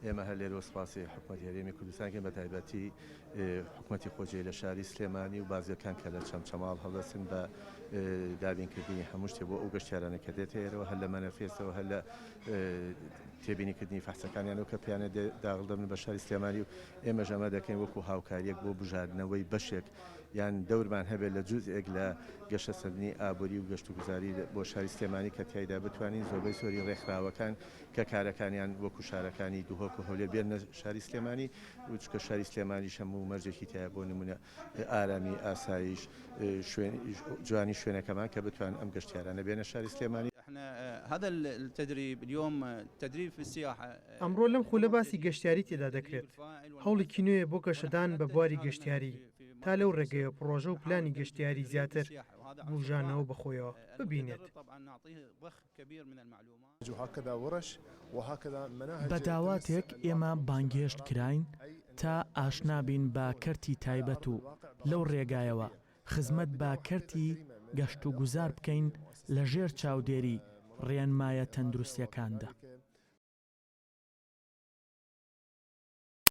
ئێمە هەر لێرە سپاسی حکوومەتی هەرێمی کوردستانکەین بە تایبەتی حکوومەتی خۆجێ لە شاری سلێمانی و بازیەکان کە لە چەمچەماڵ هەڵدەستن بە دابینکردنی هەموو شتێ بۆ ئەو گەشتیارانە کە دێتە ئێرەوە هەر لە مەنەفێسەوە هەر لە تێبینیکردنی فەحسەکانیانەوە کە پیانە داغڵ دەبن بە شاری سلێمانی و ئێمە ژەمە دەکەین وەکو هاوکاریەک بۆ بژاردنەوەی بەشێک یان دەورمان هەبێت لە جوزئێک لە گەشتە سەردنی ئابووری و گەشت و گوزاری بۆ شاری سلێمانی کە تیایدا بتوانین زۆربەی سۆری ڕێکخراوەکان کە کارەکانیان وەکو شارەکانی دووهۆک و هەولێر بێنە شاری سلێمانی وچکە شاری سلێمانی هەموو مەرجێکی تایە بۆ نمونە ئارامی ئاسایش جوانی شوێنەکەمان کە بتوان ئەم گەشتیارانە بێنە شاری سلێمانی. هذا التدريب اليوم تدريب في السياحة ئەمڕۆ لەم خولە باسی گەشتیاری تێدا دەکرێت هەوڵێکی نوێیە بۆ گەشەدان بە بواری گەشتیاری تا لەو ڕێگەیە پرۆژە و پلانی گەشتیاری زیاتر بژانەوە بەخۆیەوە ببینێت. بە داواتێک ئێمە بانگێشت کراین تا ئاشنابین بە کەرتی تایبەت و لەو ڕێگایەوە خزمەت بە کەرتی گەشت و گوزار بکەین لە ژێر چاودێری ڕێنمایە تەندروستیەکاندا.